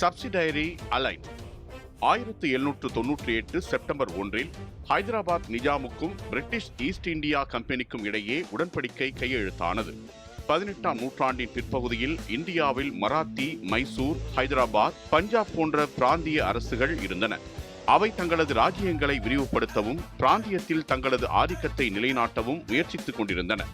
சப்சிடையரி alliance 1798 September 1 Hyderabad நிஜாமுக்கும் British East India கம்பெனிக்கும் இடையே உடன்படிக்கை கையெழுத்தானது. 18ஆம் நூற்றாண்டின் பிற்பகுதியில் இந்தியாவில் மராத்தி, மைசூர், ஹைதராபாத், பஞ்சாப் போன்ற பிராந்திய அரசுகள் இருந்தன. அவை தங்களது ராஜ்யங்களை விரிவுபடுத்தவும் பிராந்தியத்தில் தங்களது ஆதிக்கத்தை நிலைநாட்டவும் முயற்சித்துக் கொண்டிருந்தன.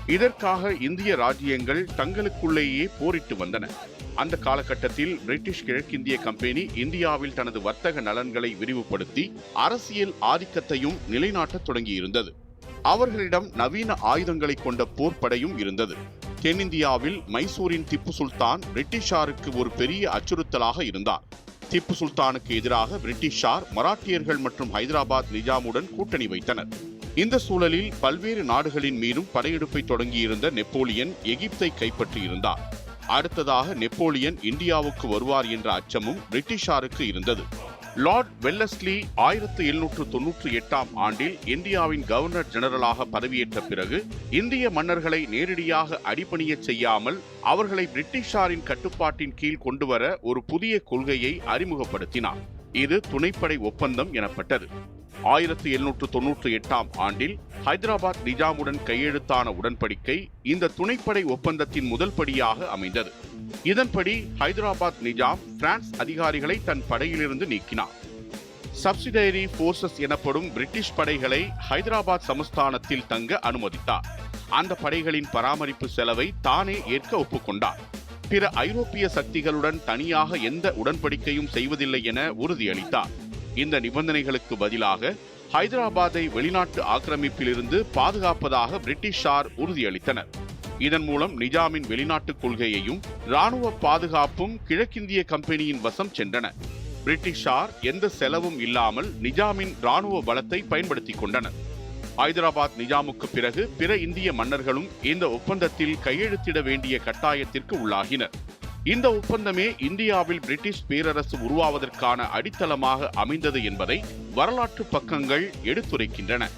இதற்காக இந்திய ராஜ்யங்கள் தங்களுக்குள்ளேயே போரிட்டு வந்தன. அந்த காலகட்டத்தில் பிரிட்டிஷ் கிழக்கிந்திய கம்பெனி இந்தியாவில் தனது வர்த்தக நலன்களை விரிவுபடுத்தி அரசியல் ஆதிக்கத்தையும் நிலைநாட்டத் தொடங்கியிருந்தது. அவர்களிடம் நவீன ஆயுதங்களை கொண்ட போர்ப்படையும் இருந்தது. தென்னிந்தியாவில் மைசூரின் திப்பு சுல்தான் பிரிட்டிஷாருக்கு ஒரு பெரிய அச்சுறுத்தலாக இருந்தார். திப்பு சுல்தானுக்கு எதிராக பிரிட்டிஷார் மராட்டியர்கள் மற்றும் ஹைதராபாத் நிஜாமுடன் கூட்டணி வைத்தனர். இந்த சூழலில் பல்வேறு நாடுகளின் மீதும் படையெடுப்பை தொடங்கியிருந்த நெப்போலியன் எகிப்தை கைப்பற்றியிருந்தார். அடுத்ததாக நெப்போலியன் இந்தியாவுக்கு வருவார் என்ற அச்சமும் பிரிட்டிஷாருக்கு இருந்தது. லார்ட் வெல்லஸ்லி 1798ஆம் ஆண்டில் இந்தியாவின் கவர்னர் ஜெனரலாக பதவியேற்ற பிறகு இந்திய மன்னர்களை நேரடியாக அடிபணியச் செய்யாமல் அவர்களை பிரிட்டிஷாரின் கட்டுப்பாட்டின் கீழ் கொண்டுவர ஒரு புதிய கொள்கையை அறிமுகப்படுத்தினார். இது துணைப்படை ஒப்பந்தம் எனப்பட்டது. 1798ஆம் ஆண்டில் ஹைதராபாத் நிஜாமுடன் கையெழுத்தான உடன்படிக்கை இந்த துணைப்படை ஒப்பந்தத்தின் முதல் படியாக அமைந்தது. இதன்படி ஹைதராபாத் நிஜாம் பிரான்ஸ் அதிகாரிகளை தன் படையிலிருந்து நீக்கினார். சப்சிடையரி போர்சஸ் எனப்படும் பிரிட்டிஷ் படைகளை ஹைதராபாத் சமஸ்தானத்தில் தங்க அனுமதித்தார். அந்த படைகளின் பராமரிப்பு செலவை தானே ஏற்க ஒப்புக்கொண்டார். பிற ஐரோப்பிய சக்திகளுடன் தனியாக எந்த உடன்படிக்கையும் செய்வதில்லை என உறுதியளித்தார். இந்த நிபந்தனைகளுக்கு பதிலாக ஹைதராபாத்தை வெளிநாட்டு ஆக்கிரமிப்பிலிருந்து பாதுகாப்பதாக பிரிட்டிஷார் உறுதியளித்தனர். இதன் மூலம் நிஜாமின் வெளிநாட்டு கொள்கையையும் ராணுவ பாதுகாப்பும் கிழக்கிந்திய கம்பெனியின் வசம் சென்றன. பிரிட்டிஷார் எந்த செலவும் இல்லாமல் நிஜாமின் ராணுவ பலத்தை பயன்படுத்திக் கொண்டனர். ஹைதராபாத் நிஜாமுக்கு பிறகு பிற இந்திய மன்னர்களும் இந்த ஒப்பந்தத்தில் கையெழுத்திட வேண்டிய கட்டாயத்திற்கு உள்ளாகினர். இந்த ஒப்பந்தமே இந்தியாவில் பிரிட்டிஷ் பேரரசு உருவாவதற்கான அடித்தளமாக அமைந்தது என்பதை வரலாற்று பக்கங்கள் எடுத்துரைக்கின்றன.